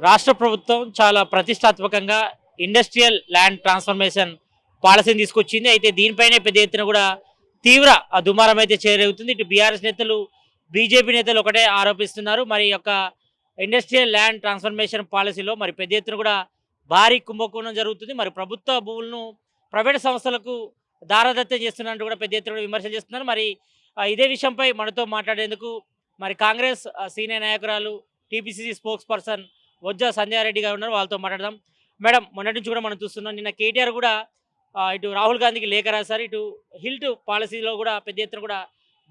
రాష్ట్ర ప్రభుత్వం చాలా ప్రతిష్టాత్మకంగా ఇండస్ట్రియల్ ల్యాండ్ ట్రాన్స్ఫర్మేషన్ పాలసీని తీసుకొచ్చింది. అయితే దీనిపైనే పెద్ద ఎత్తున కూడా తీవ్ర దుమారం అయితే చేరవుతుంది. ఇటు బీఆర్ఎస్ నేతలు, బీజేపీ నేతలు ఒకటే ఆరోపిస్తున్నారు. మరి యొక్క ఇండస్ట్రియల్ ల్యాండ్ ట్రాన్స్ఫర్మేషన్ పాలసీలో మరి పెద్ద ఎత్తున కూడా భారీ కుంభకోణం జరుగుతుంది. మరి ప్రభుత్వ భూములను ప్రైవేట్ సంస్థలకు దారాదత్తం చేస్తున్నట్టు కూడా పెద్ద ఎత్తున విమర్శలు చేస్తున్నారు. మరి ఇదే విషయంపై మనతో మాట్లాడేందుకు మరి కాంగ్రెస్ సీనియర్ నాయకురాలు, TPCC spokes person Vajja Sandhya Reddy గారు ఉన్నారు. వాళ్ళతో మాట్లాడదాం. మేడం, మొన్నటి నుంచి కూడా మనం చూస్తున్నాం, నిన్న కేటీఆర్ కూడా ఇటు రాహుల్ గాంధీకి లేఖ రాశారు. ఇటు హిల్ట్ పాలసీలో కూడా పెద్ద ఎత్తున కూడా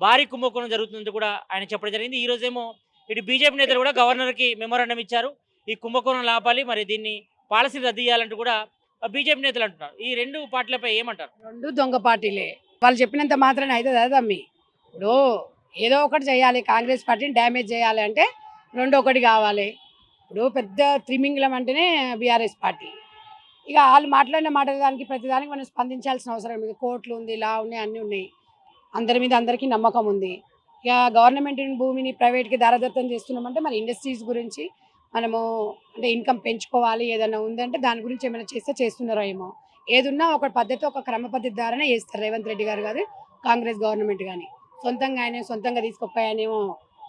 భారీ కుంభకోణం జరుగుతుందని కూడా ఆయన చెప్పడం జరిగింది. ఈ రోజేమో ఇటు బీజేపీ నేతలు కూడా గవర్నర్కి మెమోరాండం ఇచ్చారు. ఈ కుంభకోణం ఆపాలి, మరి దీన్ని పాలసీ రద్దు చేయాలంటూ కూడా బీజేపీ నేతలు అంటున్నారు. ఈ రెండు పార్టీలపై ఏమంటారు? రెండు దొంగ పార్టీలే. వాళ్ళు చెప్పినంత మాత్రాన అయితే తమ్మి. ఇప్పుడు ఏదో ఒకటి చేయాలి, కాంగ్రెస్ పార్టీని డ్యామేజ్ చేయాలి అంటే రెండు ఒకటి కావాలి. ఇప్పుడు పెద్ద త్రిమింగలం అంటేనే బీఆర్ఎస్ పార్టీ. ఇక వాళ్ళు మాట్లాడిన మాట్లాడడానికి ప్రతిదానికి మనం స్పందించాల్సిన అవసరం లేదు. కోర్టులు ఉంది, లా ఉన్నాయి, అన్నీ ఉన్నాయి. అందరి మీద అందరికీ నమ్మకం ఉంది. ఇక గవర్నమెంట్ భూమిని ప్రైవేట్కి దారదత్తం చేస్తున్నామంటే మరి ఇండస్ట్రీస్ గురించి మనము అంటే ఇన్కమ్ పెంచుకోవాలి, ఏదైనా ఉందంటే దాని గురించి ఏమైనా చేస్తున్నారో ఏమో. ఏదున్నా ఒక పద్ధతి, ఒక క్రమ పద్ధతి ద్వారానే చేస్తారు రేవంత్ రెడ్డి గారు కాదు, కాంగ్రెస్ గవర్నమెంట్ కానీ. సొంతంగా ఆయన సొంతంగా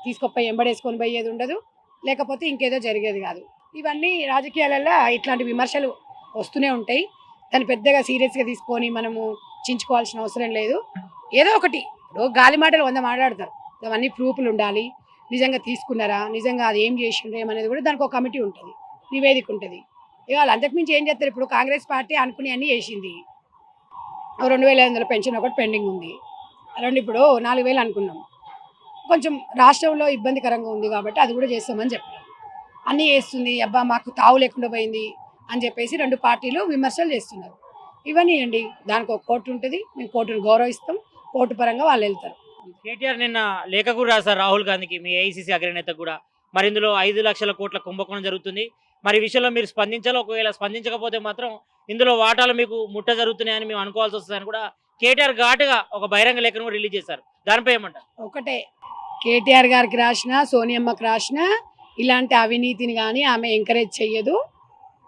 తీసుకొపోయి ఎంబడేసుకొని పోయేది ఉండదు, లేకపోతే ఇంకేదో జరిగేది కాదు. ఇవన్నీ రాజకీయాలలో ఇట్లాంటి విమర్శలు వస్తూనే ఉంటాయి. దాన్ని పెద్దగా సీరియస్గా తీసుకొని మనము చించుకోవాల్సిన అవసరం లేదు. ఏదో ఒకటి ఇప్పుడు గాలి మాటలు 100 మాట్లాడతారు, అవన్నీ ప్రూఫ్లు ఉండాలి. నిజంగా తీసుకున్నారా, నిజంగా అది ఏం చేసిండ్రు ఏమనేది కూడా దానికి ఒక కమిటీ ఉంటుంది, నివేదిక ఉంటుంది. ఇక వాళ్ళు అంతకుమించి ఏం చేస్తారు? ఇప్పుడు కాంగ్రెస్ పార్టీ అనుకుని అన్నీ చేసింది. 2500 పెన్షన్ ఒకటి పెండింగ్ ఉంది, ఇప్పుడు 4000 అనుకున్నాం. కొంచెం రాష్ట్రంలో ఇబ్బందికరంగా ఉంది కాబట్టి అది కూడా చేస్తామని చెప్పారు. అన్నీ చేస్తుంది, అబ్బా మాకు తావు లేకుండా పోయింది అని చెప్పేసి రెండు పార్టీలు విమర్శలు చేస్తున్నారు. ఇవన్నీ అండి, దానికి ఒక కోర్టు ఉంటుంది, మేము కోర్టును గౌరవిస్తాం, కోర్టు పరంగా వాళ్ళు వెళ్తారు. కేటీఆర్ నిన్న లేఖ కూడా రాశారు రాహుల్ గాంధీకి, మీ ఏఐసీసీ అగ్రనేత కూడా. మరి ఇందులో 5 లక్షల కోట్ల కుంభకోణం జరుగుతుంది. మరి ఈ విషయంలో మీరు స్పందించాలో, ఒకవేళ స్పందించకపోతే మాత్రం ఇందులో వాటాలు మీకు ముట్ట జరుగుతున్నాయని మేము అనుకోవాల్సి వస్తుందని కూడా కేటీఆర్ ఘాటుగా ఒక బహిరంగ లేఖను కూడా రిలీజ్ చేశారు. దానిపై ఏమంటారు? ఒకటే, కేటీఆర్ గారికి రాసినా, సోనియమ్మకి రాసినా ఇలాంటి అవినీతిని కానీ ఆమె ఎంకరేజ్ చెయ్యదు.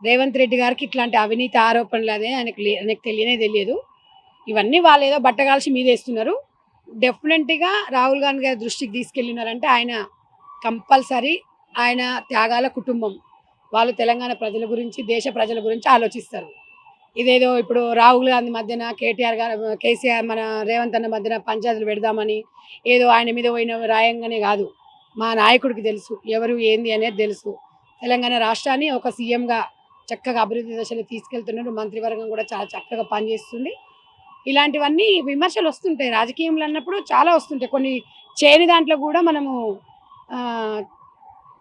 రేవంత్ రెడ్డి గారికి ఇట్లాంటి అవినీతి ఆరోపణలు అదే ఆయనకు తెలియదు. ఇవన్నీ వాళ్ళు ఏదో బట్టగాల్చి మీదేస్తున్నారు. డెఫినెట్గా రాహుల్ గాంధీ గారి దృష్టికి తీసుకెళ్ళినారంటే ఆయన కంపల్సరీ, ఆయన త్యాగాల కుటుంబం, వాళ్ళు తెలంగాణ ప్రజల గురించి, దేశ ప్రజల గురించి ఆలోచిస్తారు. ఇదేదో ఇప్పుడు రాహుల్ గాంధీ మధ్యన కేసీఆర్ మన రేవంత్ అన్న మధ్యన పంచాయతీలు పెడదామని ఏదో ఆయన మీద పోయిన రాయంగానే కాదు. మా నాయకుడికి తెలుసు ఎవరు ఏంది అనేది తెలుసు. తెలంగాణ రాష్ట్రాన్ని ఒక సీఎంగా చక్కగా అభివృద్ధి దశలో తీసుకెళ్తున్నారు. మంత్రివర్గం కూడా చాలా చక్కగా పనిచేస్తుంది. ఇలాంటివన్నీ విమర్శలు వస్తుంటాయి రాజకీయంలో అన్నప్పుడు, చాలా వస్తుంటాయి. కొన్ని చేయని దాంట్లో కూడా మనము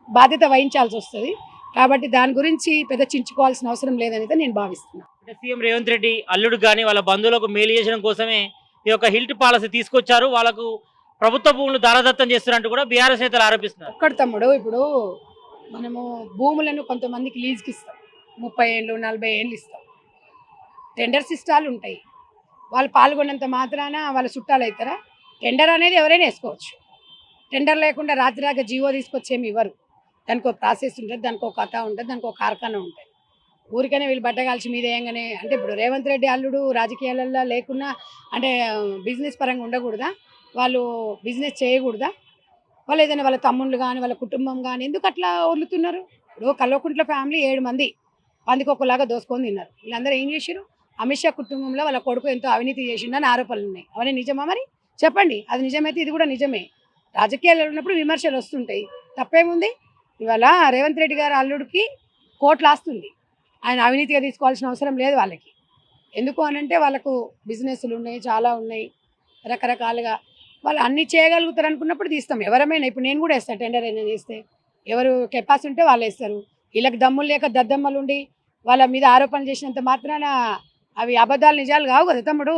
బాధ్యత వహించాల్సి వస్తుంది. కాబట్టి దాని గురించి పెద్ద చించుకోవాల్సిన అవసరం లేదనేది నేను భావిస్తున్నాను. అంటే సీఎం రేవంత్ రెడ్డి అల్లుడు కానీ వాళ్ళ బంధువులకు మేలు చేయడం కోసమే ఈ యొక్క హిల్ట్ పాలసీ తీసుకొచ్చారు, వాళ్ళకు ప్రభుత్వ భూములు దారదత్తం చేస్తున్నట్టు కూడా బీఆర్ఎస్ నేతలు ఆరోపిస్తున్నారు. ఒక్కడు తమ్ముడు, ఇప్పుడు మనము భూములను కొంతమందికి లీజుకి ఇస్తాం, 30 ఏళ్ళు 40 ఏళ్ళు ఇస్తాం. టెండర్ సిస్టాలు ఉంటాయి. వాళ్ళు పాల్గొన్నంత మాత్రాన వాళ్ళ చుట్టాలు అవుతారా? టెండర్ అనేది ఎవరైనా వేసుకోవచ్చు. టెండర్ లేకుండా రాత్రిరాక జీవో తీసుకొచ్చేమి ఇవ్వరు. దానికి ఒక ప్రాసెస్ ఉంటుంది, దానికి ఒక కథ ఉంటుంది, దానికి ఒక కార్ఖానా ఉంటుంది. ఊరికనే వీళ్ళు బట్టగాల్చి మీద వేయంగానే అంటే ఇప్పుడు రేవంత్ రెడ్డి అల్లుడు రాజకీయాలలో లేకున్నా అంటే బిజినెస్ పరంగా ఉండకూడదా? వాళ్ళు బిజినెస్ చేయకూడదా? వాళ్ళు ఏదైనా వాళ్ళ తమ్ముళ్ళు కానీ వాళ్ళ కుటుంబం కానీ ఎందుకు అట్లా వదులుతున్నారు? ఇప్పుడు కల్వకుంట్ల ఫ్యామిలీ 7 మంది పందికొక్కలాగా దోసుకొని తిన్నారు. వీళ్ళందరూ ఏం చేశారు? అమిత్ షా కుటుంబంలో వాళ్ళ కొడుకు ఎంతో అవినీతి చేసిండని ఆరోపణలు ఉన్నాయి. అవన్నీ నిజమా? మరి చెప్పండి. అది నిజమైతే ఇది కూడా నిజమే. రాజకీయాలు ఉన్నప్పుడు విమర్శలు వస్తుంటాయి, తప్పేముంది? ఇవాళ రేవంత్ రెడ్డి గారు అల్లుడికి కోట్లు ఆస్తుంది, ఆయన అవినీతిగా తీసుకోవాల్సిన అవసరం లేదు వాళ్ళకి. ఎందుకు అనంటే వాళ్ళకు బిజినెస్లు ఉన్నాయి, చాలా ఉన్నాయి, రకరకాలుగా వాళ్ళు అన్నీ చేయగలుగుతారు అనుకున్నప్పుడు తీస్తాం. ఎవరమైనా ఇప్పుడు నేను కూడా వేస్తాను, టెండర్ అయినా చేస్తే ఎవరు కెపాసిటీ ఉంటే వాళ్ళు వేస్తారు. వీళ్ళకి దమ్ములు లేక దద్దమ్మలు ఉండి వాళ్ళ మీద ఆరోపణలు చేసినంత మాత్రాన అవి అబద్ధాలు నిజాలు కావు కదా తమ్ముడు.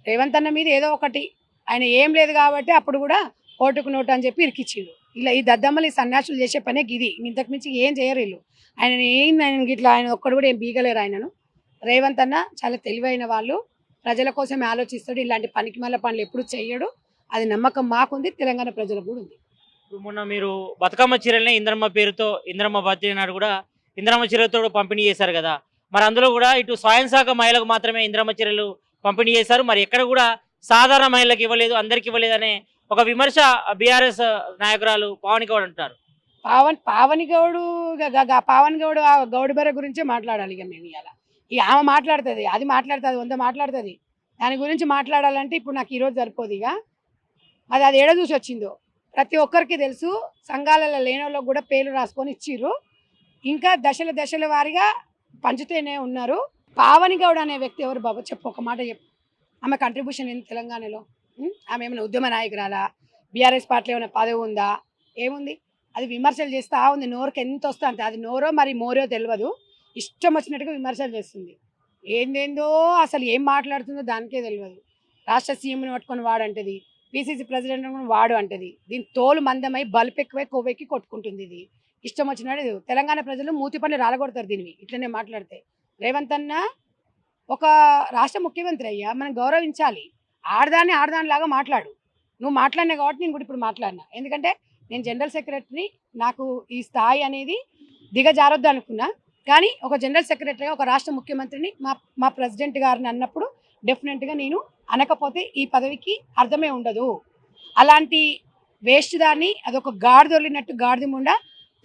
రేవంత్ అన్న మీద ఏదో ఒకటి ఆయన ఏం లేదు కాబట్టి అప్పుడు కూడా కోర్టుకు నోటు అని చెప్పి ఇరికిచ్చిండు. ఇలా ఈ దద్దమ్మలు ఈ సన్యాసులు చేసే పనే గిది, ఇంతకు మించి ఏం చేయరు వీళ్ళు. ఆయన ఇట్లా ఆయన ఒక్కడు కూడా ఏం బీగలేరు ఆయనను. రేవంత్ అన్న చాలా తెలివైన వాళ్ళు, ప్రజల కోసమే ఆలోచిస్తాడు. ఇలాంటి పనికి మళ్ళీ పనులు ఎప్పుడు చెయ్యడు. అది నమ్మకం మాకుంది, తెలంగాణ ప్రజలకు కూడా ఉంది. ఇప్పుడు మొన్న మీరు బతుకమ్మ చీరల్ని ఇంద్రమ్మ పేరుతో ఇంద్రమ్మ బర్త్డే నాడు కూడా ఇంద్రమ్మ చీరలతో కూడా పంపిణీ చేశారు కదా. మరి అందులో కూడా ఇటు స్వయం సహాయక మహిళలకు మాత్రమే ఇంద్రమ్మ చీరలు పంపిణీ చేశారు. మరి ఎక్కడ కూడా సాధారణ మహిళలకు ఇవ్వలేదు, అందరికి ఇవ్వలేదు అనే ఒక విమర్శ బీఆర్ఎస్ నాయకురాలు పావని గౌడ్ అంటారు. పావని గౌడు పావని గౌడు ఆ గౌడి బర్రె గురించే మాట్లాడాలి. ఇక మేము ఇక ఆమె మాట్లాడుతుంది, అది మాట్లాడుతుంది, వంద మాట్లాడుతుంది. దాని గురించి మాట్లాడాలంటే ఇప్పుడు నాకు ఈరోజు సరిపోదు. ఇక అది ఏడ చూసి వచ్చిందో ప్రతి ఒక్కరికి తెలుసు. సంఘాలలో లేని వాళ్ళకి కూడా పేర్లు రాసుకొని ఇచ్చిర్రు. ఇంకా దశల వారీగా పంచుతూనే ఉన్నారు. పావని గౌడ్ అనే వ్యక్తి ఎవరు బాబు చెప్పు, ఒక మాట చెప్పు. ఆమె కంట్రిబ్యూషన్ ఏంది తెలంగాణలో? ఆమె ఏమైనా ఉద్యమ నాయకురాలా? బీఆర్ఎస్ పార్టీలో ఏమైనా పదవి ఉందా? ఏముంది? అది విమర్శలు చేస్తా ఉంది. నోరుకి ఎంత వస్తా అంతే. అది నోరో మరి మోరో తెలియదు, ఇష్టం వచ్చినట్టుగా విమర్శలు చేస్తుంది. ఏందేందో అసలు ఏం మాట్లాడుతుందో దానికే తెలియదు. రాష్ట్ర సీఎంని పట్టుకొని వాడు అంటది, పిసిసి ప్రెసిడెంట్ వాడు అంటది. దీని తోలు మందమై బలుపు ఎక్కువై కొవ్వెక్కి కొట్టుకుంటుంది. ఇది ఇష్టం వచ్చినట్టు తెలంగాణ ప్రజలు మూతి పని రాలగొడతారు దీనివి ఇట్లనే మాట్లాడితే. రేవంత్ అన్న ఒక రాష్ట్ర ముఖ్యమంత్రి అయ్యా, మనం గౌరవించాలి. ఆడదానిలాగా మాట్లాడు. నువ్వు మాట్లాడినా కాబట్టి నేను కూడా ఇప్పుడు మాట్లాడినా. ఎందుకంటే నేను జనరల్ సెక్రటరీ, నాకు ఈ స్థాయి అనేది దిగజారొద్దు అనుకున్నా. కానీ ఒక జనరల్ సెక్రటరీగా ఒక రాష్ట్ర ముఖ్యమంత్రిని మా ప్రెసిడెంట్ గారిని అన్నప్పుడు డెఫినెట్గా నేను అనకపోతే ఈ పదవికి అర్థమే ఉండదు. అలాంటి వేస్ట్ దాన్ని అదొక గాడిదొలినట్టు గాడిదముండా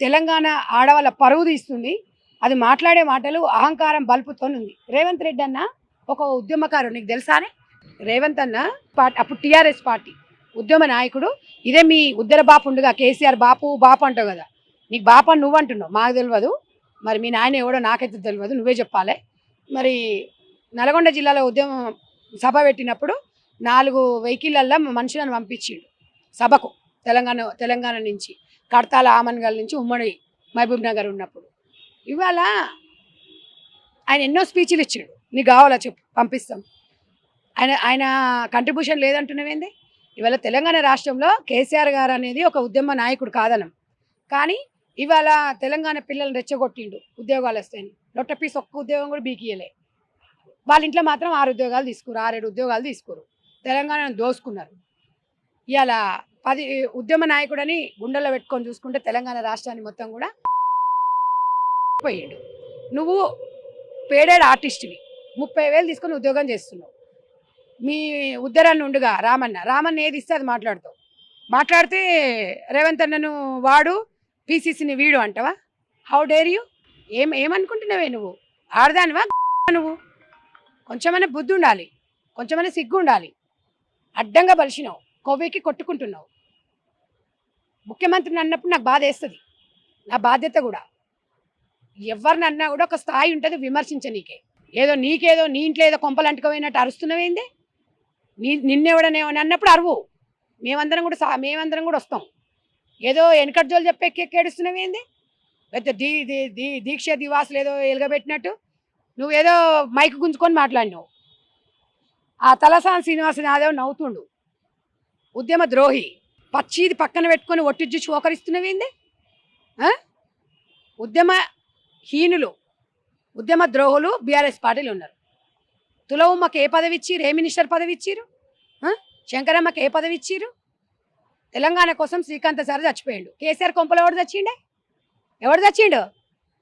తెలంగాణ ఆడవాళ్ళ పరువు తీస్తుంది. అది మాట్లాడే మాటలు అహంకారం బల్పుతో ఉంది. రేవంత్ రెడ్డి అన్న ఒక ఉద్యమకారుడు, నీకు తెలుసానే? రేవంత్ అన్న అప్పుడు టీఆర్ఎస్ పార్టీ ఉద్యమ నాయకుడు. ఇదే మీ ఉద్దర బాపు ఉండగా కేసీఆర్ బాపు అంటావు కదా, నీకు బాపు అని నువ్వు అంటున్నావు, మాకు తెలియదు. మరి మీ నాయన ఎవడో నాకైతే తెలియదు, నువ్వే చెప్పాలి. మరి నల్గొండ జిల్లాలో ఉద్యమం సభ పెట్టినప్పుడు 4 వెహికల్లల్లో మనుషులను పంపించిండు సభకు. తెలంగాణ నుంచి, కడతాల ఆమన్గల్ నుంచి, ఉమ్మడి మహబూబ్ నగర్ ఉన్నప్పుడు. ఇవాళ ఆయన ఎన్నో స్పీచ్లు ఇచ్చాడు. నీకు కావాలా చెప్పు, పంపిస్తాం. ఆయన కంట్రిబ్యూషన్ లేదంటున్నావేంది? ఇవాళ తెలంగాణ రాష్ట్రంలో కేసీఆర్ గారు అనేది ఒక ఉద్యమ నాయకుడు కాదనం. కానీ ఇవాళ తెలంగాణ పిల్లల్ని రెచ్చగొట్టిండు ఉద్యోగాలు వస్తాయని. లొట్టపీస్ ఒక్క ఉద్యోగం కూడా బీకియలే. వాళ్ళ ఇంట్లో మాత్రం 6 ఉద్యోగాలు తీసుకోరు, 6-7 ఉద్యోగాలు తీసుకోరు. తెలంగాణను దోసుకున్నారు. ఇవాళ 10 ఉద్యమ నాయకుడని గుండెల్లో పెట్టుకొని చూసుకుంటే తెలంగాణ రాష్ట్రాన్ని మొత్తం కూడా పోయాడు. నువ్వు పేడేడు ఆర్టిస్ట్వి, 30,000 తీసుకొని ఉద్యోగం చేస్తున్నావు. మీ ఉద్దరాన్ని ఉండగా రామన్న ఏది ఇస్తే అది మాట్లాడితే రేవంత్ అన్నను వాడు, పీసీసీని వీడు అంటావా? How dare you? ఏమనుకుంటున్నావే నువ్వు? ఆడదానివా నువ్వు? కొంచెమైనా బుద్ధి ఉండాలి, కొంచెమైనా సిగ్గు ఉండాలి. అడ్డంగా బలిసినావు, కొవ్వెక్కి కొట్టుకుంటున్నావు. ముఖ్యమంత్రిని అన్నప్పుడు నాకు బాధ వేస్తుంది, నా బాధ్యత కూడా. ఎవరిని అన్నా కూడా ఒక స్థాయి ఉంటుంది విమర్శించనీకే. నీకేదో నీ ఇంట్లో ఏదో కొంపలు అంటుకోపోయినట్టు అరుస్తున్నావేంది? నిన్నెవడనేమని అన్నప్పుడు అరువు. మేమందరం కూడా వస్తాం. ఏదో వెనకట్జోలు చెప్పి ఎక్కేడుస్తున్నావేంది? లేకపోతే దీక్ష దివాసులు ఏదో ఎలుగబెట్టినట్టు నువ్వేదో మైక్ గుంజుకొని మాట్లాడినావు. ఆ తలసాని శ్రీనివాసన్ యాదవ్ నవ్వుతుండు, ఉద్యమ ద్రోహి. పచ్చిది పక్కన పెట్టుకొని ఒట్టిజ్జు చోకరిస్తున్నవేంది? ఉద్యమ హీనులు, ఉద్యమ ద్రోహులు బీఆర్ఎస్ పార్టీలు ఉన్నారు. తులవమ్మకి ఏ పదవి ఇచ్చిరు? ఏ మినిస్టర్ పదవి ఇచ్చిరు? శంకరమ్మకి ఏ పదవి ఇచ్చిరు? తెలంగాణ కోసం శ్రీకాంత్ సార్ చచ్చిపోయిండు. కేసీఆర్ కొంపలు ఎవడు చచ్చిండు?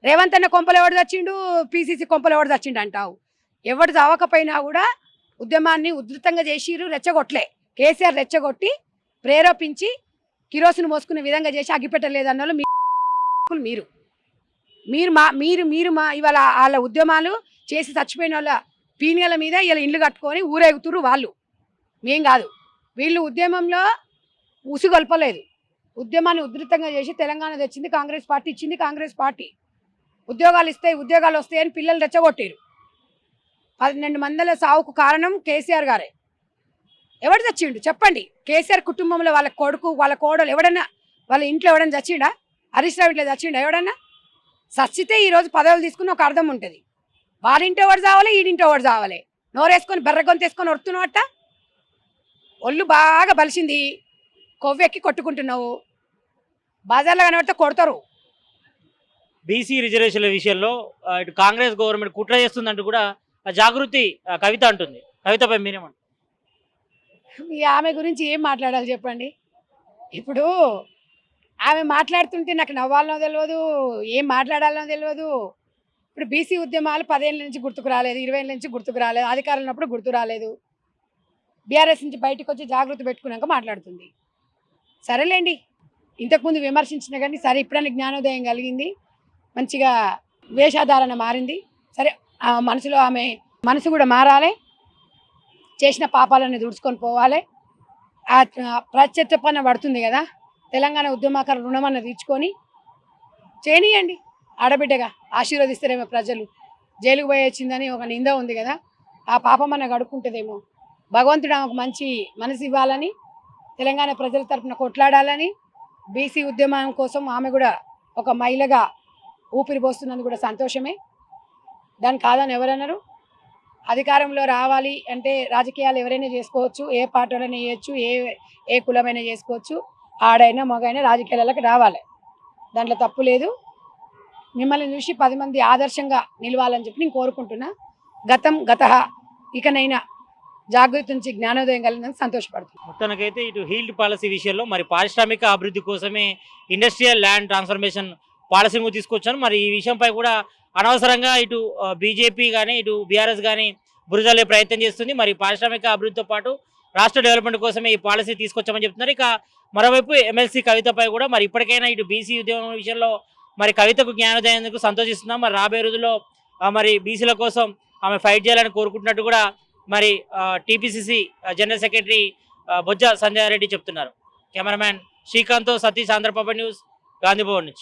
రేవంత్ అన్న కొంపలు ఎవడు చచ్చిండు? పీసీసీ కొంపలు ఎవడు చచ్చిండు అంటావు. ఎవడు చావకపోయినా కూడా ఉద్యమాన్ని ఉధృతంగా చేసిరు, రెచ్చగొట్టలే. కేసీఆర్ రెచ్చగొట్టి ప్రేరేపించి కిరోసిన్ మోసుకునే విధంగా చేసి అగ్గిపెట్టలేదన్న వాళ్ళు మీరు ఇవాళ వాళ్ళ ఉద్యమాలు చేసి చచ్చిపోయిన వాళ్ళ పీనియల మీద ఇలా ఇండ్లు కట్టుకొని ఊరేగుతురు వాళ్ళు. మేం కాదు. వీళ్ళు ఉద్యమంలో ఉసిగొల్పలేదు. ఉద్యమాన్ని ఉధృతంగా చేసి తెలంగాణ తెచ్చింది కాంగ్రెస్ పార్టీ, ఇచ్చింది కాంగ్రెస్ పార్టీ. ఉద్యోగాలు వస్తాయని పిల్లలు రెచ్చగొట్టారు. 12 మందిల సావుకు కారణం కేసీఆర్ గారే. ఎవడు చచ్చిండు చెప్పండి? కేసీఆర్ కుటుంబంలో వాళ్ళ కొడుకు, వాళ్ళ కోడలు ఎవడన్నా, వాళ్ళ ఇంట్లో ఎవడన్నా చచ్చిండా? హరీష్ రావు ఇంట్లో చచ్చిండా ఎవడన్నా? చచ్చితే ఈరోజు పదవులు తీసుకుని ఒక అర్థం ఉంటుంది. వాడింటి ఎవడు చావాలి, ఈడింటి ఎవడు చావాలి. నోరేసుకొని బెర్రగొంతేసుకొని వరుతున్నావట. ఒళ్ళు బాగా బలిసింది, కొవ్వెక్కి కొట్టుకుంటున్నావు. బజార్లో కనబడితే కొడతారు. బీసీ రిజర్వేషన్ల విషయంలో ఇటు కాంగ్రెస్ గవర్నమెంట్ కుట్ర చేస్తుందంటూ కూడా జాగృతి కవిత అంటుంది. కవితపై మీరేమంటారు? ఈ ఆమె గురించి ఏం మాట్లాడాలి చెప్పండి. ఇప్పుడు ఆమె మాట్లాడుతుంటే నాకు నవ్వాలనో తెలియదు, ఏం మాట్లాడాలనో తెలియదు. ఇప్పుడు బీసీ ఉద్యమాలు 10 ఏళ్ళ నుంచి గుర్తుకు రాలేదు, 20 ఏళ్ళ నుంచి గుర్తుకు రాలేదు, అధికారంలో ఉన్నప్పుడు గుర్తు రాలేదు. బీఆర్ఎస్ నుంచి బయటకు వచ్చి జాగృతి పెట్టుకున్నాక మాట్లాడుతుంది. సరేలేండి, ఇంతకుముందు విమర్శించిన కానీ సరే ఇప్పుడైనా జ్ఞానోదయం కలిగింది, మంచిగా వేషధారణ మారింది. సరే ఆ మనసులో ఆమె మనసు కూడా మారాలి, చేసిన పాపాలను దుడుచుకొని పోవాలి. ఆ ప్రత్యర్థపన పడుతుంది కదా, తెలంగాణ ఉద్యమకారు రుణమన్న తీర్చుకొని చేయనియండి. ఆడబిడ్డగా ఆశీర్వదిస్తారేమో ప్రజలు. జైలుకు పోయి వచ్చిందని ఒక నింద ఉంది కదా, ఆ పాపమన్న గడుక్కుంటుందేమో. భగవంతుడు ఆమెకు మంచి మనసు ఇవ్వాలని, తెలంగాణ ప్రజల తరఫున కొట్లాడాలని, బీసీ ఉద్యమం కోసం ఆమె కూడా ఒక మహిళగా ఊపిరి పోస్తున్నందుకు కూడా సంతోషమే. దాన్ని కాదని ఎవరన్నారు. అధికారంలో రావాలి అంటే రాజకీయాలు ఎవరైనా చేసుకోవచ్చు, ఏ పార్టీలైనా చేయొచ్చు, ఏ కులమైనా చేసుకోవచ్చు. ఆడైనా మగైనా రాజకీయాలకు రావాలి, దాంట్లో తప్పు లేదు. మిమ్మల్ని చూసి 10 మంది ఆదర్శంగా నిలవాలని చెప్పి నేను కోరుకుంటున్నా. గతః ఇకనైనా జాగృతి నుంచి జ్ఞానోదయం కలిగినందుకు సంతోషపడుతున్నాను. మొత్తానికైతే ఇటు హీల్డ్ పాలసీ విషయంలో మరి పారిశ్రామిక అభివృద్ధి కోసమే ఇండస్ట్రియల్ ల్యాండ్ ట్రాన్స్ఫర్మేషన్ పాలసీని తీసుకొచ్చాను. మరి ఈ విషయంపై కూడా అనవసరంగా ఇటు బీజేపీ కానీ ఇటు బీఆర్ఎస్ కానీ బురదలే ప్రయత్నం చేస్తుంది. మరి పారిశ్రామిక అభివృద్ధితో పాటు రాష్ట్ర డెవలప్మెంట్ కోసమే ఈ పాలసీ తీసుకొచ్చామని చెప్తున్నారు. ఇక మరోవైపు ఎమ్మెల్సీ కవితపై కూడా మరి ఇప్పటికైనా ఇటు బీసీ ఉద్యమం విషయంలో మరి కవితకు జ్ఞానోదయంకు సంతోషిస్తున్నాం. మరి రాబోయే రోజుల్లో మరి బీసీల కోసం ఆమె ఫైట్ చేయాలని కోరుకుంటున్నట్టు కూడా మరి టీపీసీసీ జనరల్ సెక్రటరీ బొజ్జ సంజయ్ రెడ్డి చెప్తున్నారు. కెమెరామ్యాన్ శ్రీకాంత్, సతీష్, ఆంధ్రప్రభ న్యూస్, గాంధీభవన్ నుంచి.